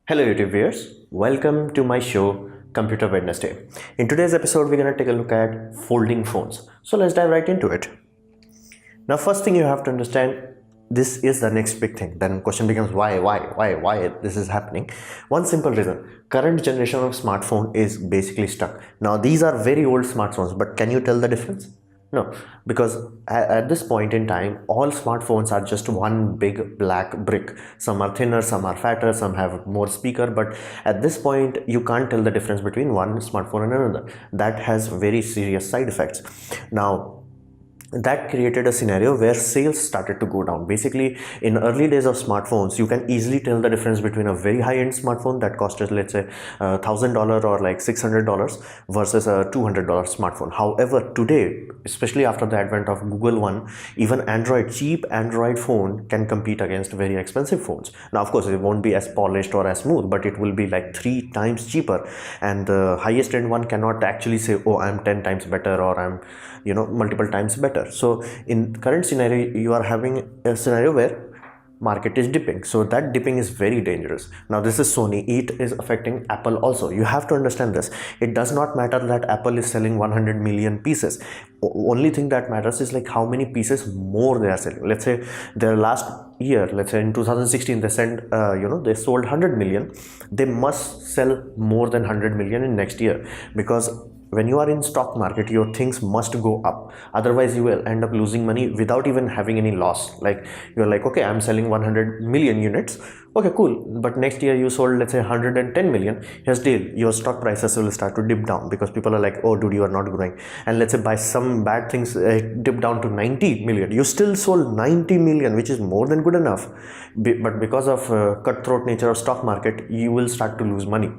Hello YouTube viewers, welcome to my show Computer Wednesday. In today's episode we're going to take a look at folding phones. So let's dive right into it. Now first thing you have to understand, this is the next big thing. Then question becomes why this is happening. One simple reason, current generation of smartphone is basically stuck. Now these are very old smartphones, but can you tell the difference? No, because at this point in time, all smartphones are just one big black brick. Some are thinner, some are fatter, some have more speaker, but at this point, you can't tell the difference between one smartphone and another. That has very serious side effects. Now, that created a scenario where sales started to go down. Basically, in early days of smartphones, you can easily tell the difference between a very high-end smartphone that costed, let's say, $1,000 or like $600 versus a $200 smartphone. However, today, especially after the advent of Google One, even cheap Android phone can compete against very expensive phones. Now, of course, it won't be as polished or as smooth, but it will be like 3 times cheaper. And the highest end one cannot actually say, oh, I'm 10 times better or I'm, multiple times better. So in current scenario, you are having a scenario where market is dipping. So that dipping is very dangerous. Now this is Sony. It is affecting Apple also. You have to understand this. It does not matter that Apple is selling 100 million pieces. Only thing that matters is like how many pieces more they are selling. Let's say their last year, let's say in 2016, they sent they sold 100 million. They must sell more than 100 million in next year, because when you are in stock market, your things must go up. Otherwise, you will end up losing money without even having any loss. Like you're like, okay, I'm selling 100 million units. Okay, cool. But next year you sold, let's say 110 million. Here's deal. Your stock prices will start to dip down because people are like, oh, dude, you are not growing. And let's say by some bad things, dip down to 90 million. You still sold 90 million, which is more than good enough. But because of cutthroat nature of stock market, you will start to lose money.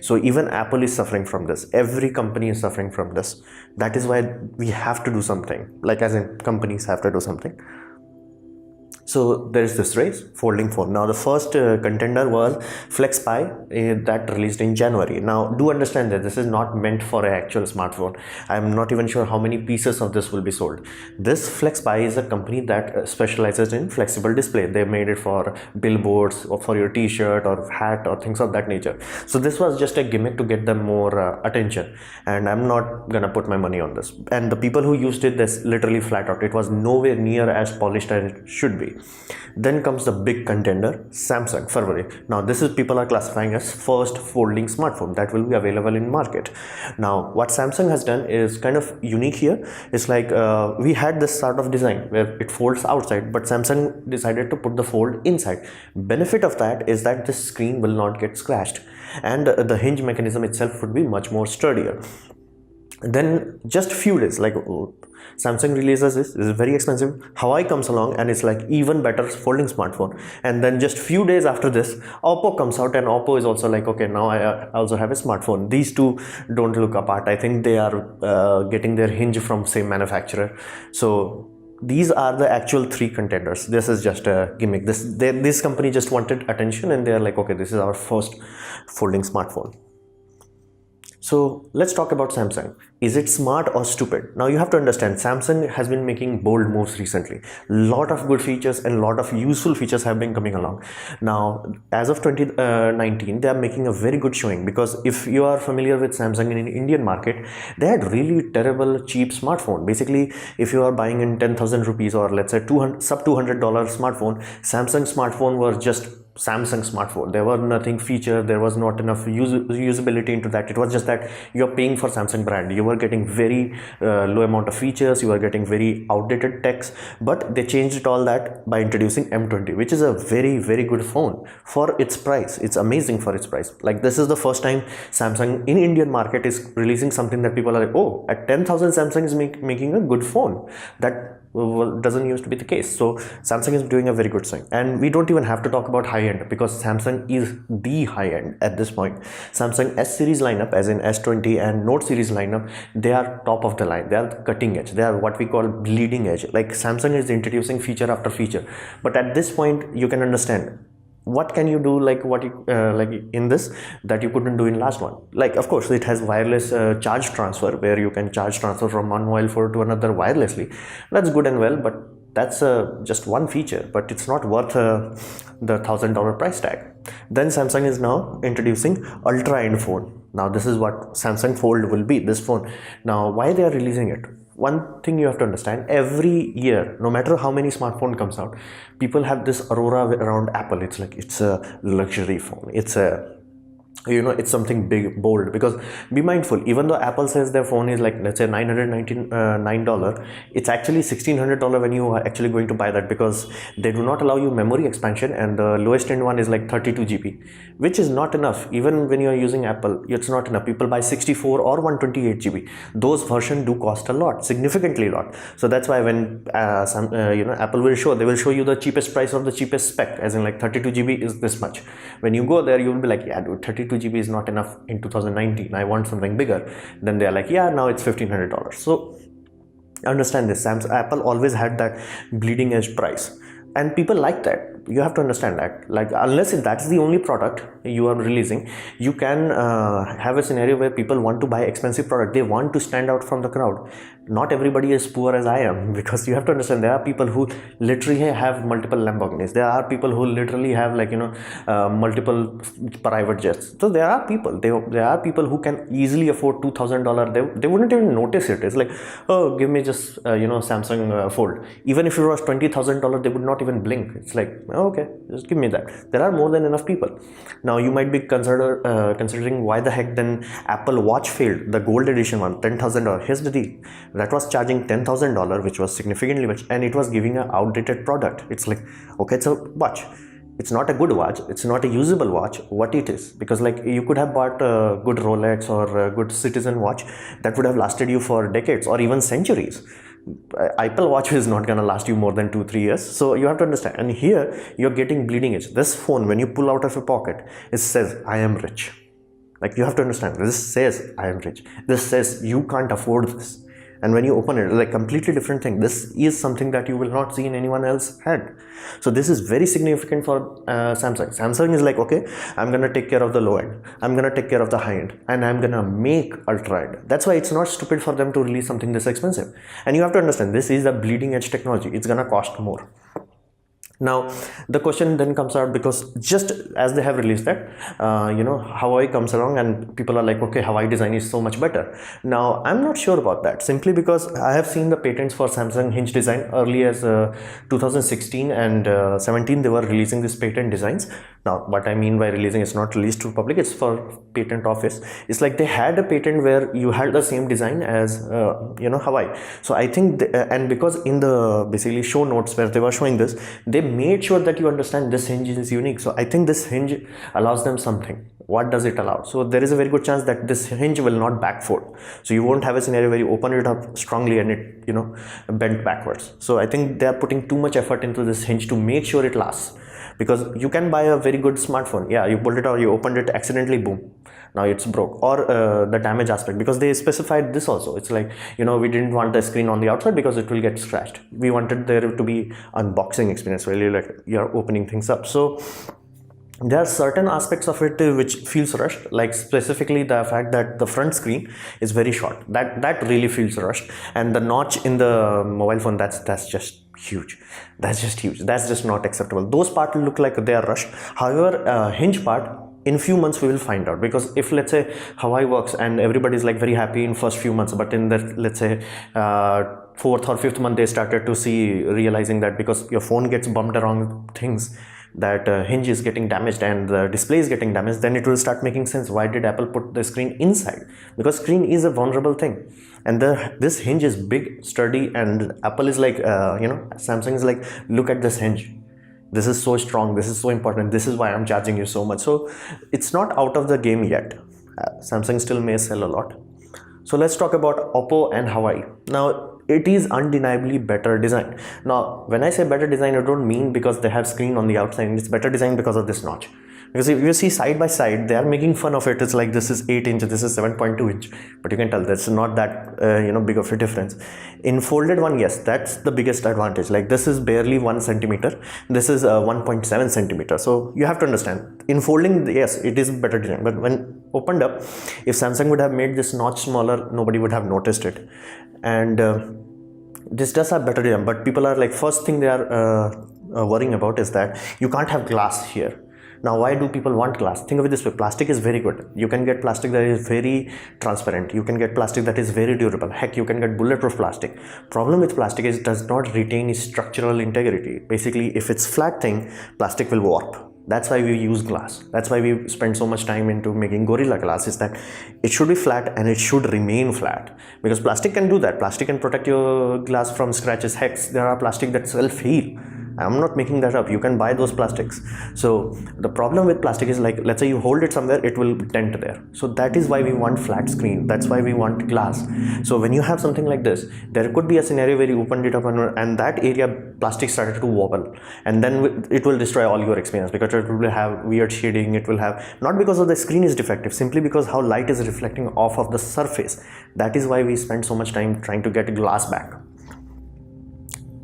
So even Apple is suffering from this. Every company is suffering from this. That is why we have to do something. Like as in companies have to do something. So there is this race, folding phone. Now the first contender was FlexPi that released in January. Now do understand that this is not meant for an actual smartphone. I'm not even sure how many pieces of this will be sold. This FlexPi is a company that specializes in flexible display. They made it for billboards or for your t-shirt or hat or things of that nature. So this was just a gimmick to get them more attention. And I'm not gonna put my money on this. And the people who used it, this literally flat out. It was nowhere near as polished as it should be. Then comes the big contender, Samsung, February. Now this is people are classifying as first folding smartphone that will be available in market. Now what Samsung has done is kind of unique here. It's like we had this sort of design where it folds outside, but Samsung decided to put the fold inside. Benefit of that is that the screen will not get scratched, and the hinge mechanism itself would be much more sturdier. Then just few days, like Samsung releases this is very expensive. Huawei comes along and it's like even better folding smartphone. And then just few days after this, Oppo comes out, and Oppo is also like, okay, now I also have a smartphone. These two don't look apart. I think they are getting their hinge from same manufacturer. So these are the actual 3 contenders. This is just a gimmick. This company just wanted attention, and they are like, okay, this is our first folding smartphone. So let's talk about Samsung. Is it smart or stupid? Now you have to understand, Samsung has been making bold moves recently. Lot of good features and lot of useful features have been coming along. Now, as of 2019, they are making a very good showing, because if you are familiar with Samsung in Indian market, they had really terrible cheap smartphone. Basically, if you are buying in 10,000 rupees or let's say sub $200 smartphone, Samsung smartphone were just Samsung smartphone. There was nothing feature, there was not enough usability into that. It was just that you're paying for Samsung brand. You were getting very low amount of features, you were getting very outdated text, but they changed all that by introducing M20, which is a very, very good phone for its price. It's amazing for its price. Like this is the first time Samsung in Indian market is releasing something that people are like, oh, at 10,000 Samsung is making a good phone. That doesn't used to be the case. So Samsung is doing a very good thing, and we don't even have to talk about high end, because Samsung is the high end at this point. Samsung S series lineup, as in S20 and Note series lineup, they are top of the line. They are cutting edge. They are what we call bleeding edge. Like Samsung is introducing feature after feature, but at this point you can understand what can you do, like what you like in this that you couldn't do in last one. Like of course it has wireless charge transfer, where you can charge transfer from one mobile phone to another wirelessly. That's good and well, but That's just one feature, but it's not worth the $1,000 price tag. Then Samsung is now introducing ultra-end phone. Now this is what Samsung Fold will be, this phone. Now why they are releasing it? One thing you have to understand, every year, no matter how many smartphone comes out, people have this aurora around Apple. It's like it's a luxury phone. It's a, you know, it's something big, bold. Because be mindful, even though Apple says their phone is like, let's say $999, it's actually $1,600 when you are actually going to buy that, because they do not allow you memory expansion, and the lowest end one is like 32 GB, which is not enough. Even when you are using Apple, it's not enough. People buy 64 or 128 GB. Those versions do cost a lot, significantly a lot. So that's why when Apple will show, they will show you the cheapest price of the cheapest spec, as in like 32 GB is this much. When you go there, you will be like, yeah dude, 32 GB is not enough in 2019. I want something bigger. Then they are like, yeah, now it's $1,500. So understand this, Apple always had that bleeding edge price, and people like that. You have to understand that, like, unless that's the only product you are releasing, you can have a scenario where people want to buy expensive product. They want to stand out from the crowd. Not everybody is poor as I am, because you have to understand, there are people who literally have multiple Lamborghinis. There are people who literally have, like, you know, multiple private jets. So there are people, there are people who can easily afford $2,000. They wouldn't even notice it. It's like, oh, give me just Samsung Fold. Even if it was $20,000, they would not even blink. It's like, okay, just give me that. There are more than enough people. Now you might be considering why the heck then Apple Watch failed, the gold edition one, $10,000. Here's the deal, that was charging $10,000, which was significantly much, and it was giving an outdated product. It's like, okay, it's a watch, it's not a good watch, it's not a usable watch. What it is, because like you could have bought a good Rolex or a good Citizen watch that would have lasted you for decades or even centuries. Apple Watch is not gonna last you more than 2-3 years. So you have to understand, and here you're getting bleeding edge. This phone, when you pull out of your pocket, it says, I am rich. Like, you have to understand, this says I am rich, this says you can't afford this. And when you open it, like, completely different thing. This is something that you will not see in anyone else's hand. So this is very significant for Samsung. Samsung is like, okay, I'm gonna take care of the low end, I'm gonna take care of the high end, and I'm gonna make ultra end. That's why it's not stupid for them to release something this expensive. And you have to understand, this is a bleeding edge technology. It's gonna cost more. Now the question then comes out, because just as they have released that, Huawei comes along and people are like, okay, Huawei design is so much better. Now I'm not sure about that, simply because I have seen the patents for Samsung hinge design early as 2016 and 17. They were releasing these patent designs. Now what I mean by releasing, it's not released to public, it's for patent office. It's like they had a patent where you had the same design as Huawei. So I think and because in the basically show notes where they were showing this, they made sure that you understand this hinge is unique. So I think this hinge allows them something. What does it allow? So there is a very good chance that this hinge will not backfold. So you won't have a scenario where you open it up strongly and it bent backwards. So I think they are putting too much effort into this hinge to make sure it lasts. Because you can buy a very good smartphone, yeah, you pulled it out, you opened it accidentally, boom, now it's broke. Or the damage aspect, because they specified this also. It's like, we didn't want the screen on the outside because it will get scratched. We wanted there to be unboxing experience, really, like you're opening things up. So there are certain aspects of it which feels rushed, like specifically the fact that the front screen is very short. That really feels rushed. And the notch in the mobile phone, that's just huge. That's just not acceptable. Those parts look like they are rushed. However, hinge part, in few months we will find out. Because if, let's say, Huawei works and everybody's like very happy in first few months, but in the, let's say, fourth or fifth month, they started to realizing that because your phone gets bumped around things, that hinge is getting damaged and the display is getting damaged, then it will start making sense. Why did Apple put the screen inside? Because screen is a vulnerable thing, and this hinge is big, sturdy, and Apple is like, Samsung is like, look at this hinge. This is so strong. This is so important. This is why I'm charging you so much. So it's not out of the game yet. Samsung still may sell a lot. So let's talk about Oppo and Huawei. Now, it is undeniably better design. Now, when I say better design, I don't mean because they have screen on the outside. It's better design because of this notch. Because if you see side by side, they are making fun of it. It's like, this is 8 inch, this is 7.2 inch. But you can tell that's not that big of a difference. In folded one, yes, that's the biggest advantage. Like, this is barely 1 centimeter. This is 1.7 centimeter. So you have to understand, in folding, yes, it is better design. But when opened up, if Samsung would have made this notch smaller, nobody would have noticed it. And this does have better design, but people are like, first thing they are worrying about is that you can't have glass here. Now, why do people want glass? Think of it this way, plastic is very good. You can get plastic that is very transparent. You can get plastic that is very durable. Heck, you can get bulletproof plastic. Problem with plastic is it does not retain its structural integrity. Basically, if it's flat thing, plastic will warp. That's why we use glass. That's why we spend so much time into making Gorilla Glass, is that it should be flat and it should remain flat. Because plastic can do that. Plastic can protect your glass from scratches. Heck, there are plastic that self-heal. I'm not making that up. You can buy those plastics. So the problem with plastic is, like, let's say you hold it somewhere, it will dent there. So that is why we want flat screen. That's why we want glass. So when you have something like this, there could be a scenario where you opened it up and that area plastic started to wobble, and then it will destroy all your experience, because it will have weird shading. It will have, not because of the screen is defective, simply because how light is reflecting off of the surface. That is why we spend so much time trying to get glass back.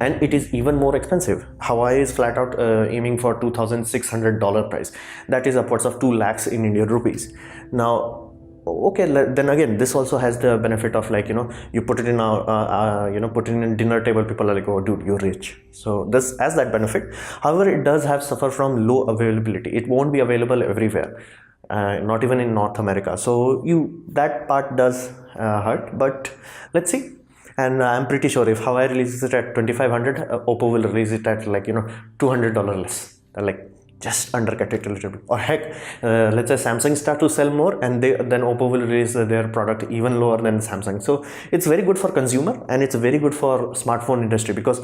And it is even more expensive. Huawei is flat out aiming for $2,600 price. That is upwards of 2 lakhs in Indian rupees. Now, okay, then again, this also has the benefit of, like, you put it in put it in a dinner table, people are like, oh dude, you're rich. So this has that benefit. However, it does have suffer from low availability. It won't be available everywhere, not even in North America. So that part does hurt, but let's see. And I'm pretty sure if Huawei releases it at $2,500, Oppo will release it at, like, $200 less. Like, just undercut it a little bit. Or heck, let's say Samsung start to sell more, and then Oppo will release their product even lower than Samsung. So it's very good for consumer, and it's very good for smartphone industry, because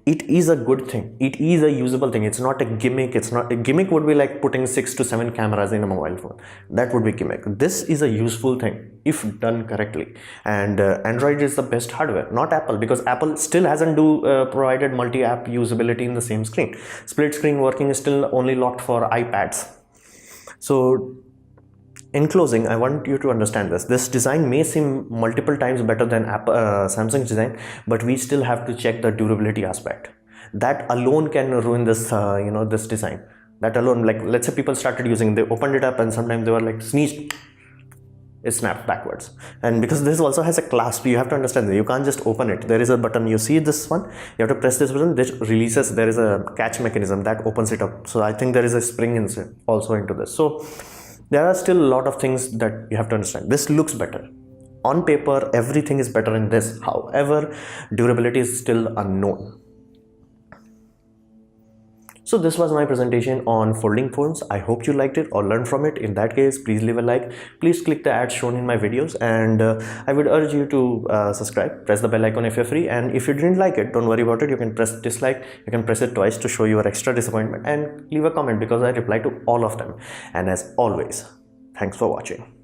it is a good thing. It is a usable thing. It's not a gimmick. It's not a gimmick. Would be like putting 6 to 7 cameras in a mobile phone. That would be gimmick. This is a useful thing if done correctly. And Android is the best hardware, not Apple, because Apple still hasn't provided multi-app usability in the same screen. Split screen working is still only locked for iPads. So in closing, I want you to understand this. This design may seem multiple times better than Samsung's design, but we still have to check the durability aspect. That alone can ruin this, this design. That alone, like, let's say people started using, they opened it up and sometimes they were like, sneezed, it snapped backwards. And because this also has a clasp, you have to understand that you can't just open it. There is a button, you see this one, you have to press this button, this releases, there is a catch mechanism that opens it up. So I think there is a spring also into this. So there are still a lot of things that you have to understand. This looks better. On paper, everything is better in this. However, durability is still unknown. So this was my presentation on folding phones. I hope you liked it or learned from it. In that case, please leave a like. Please click the ads shown in my videos, and I would urge you to subscribe. Press the bell icon if you're free, and if you didn't like it, don't worry about it. You can press dislike. You can press it twice to show your extra disappointment, and leave a comment because I reply to all of them. And as always, thanks for watching.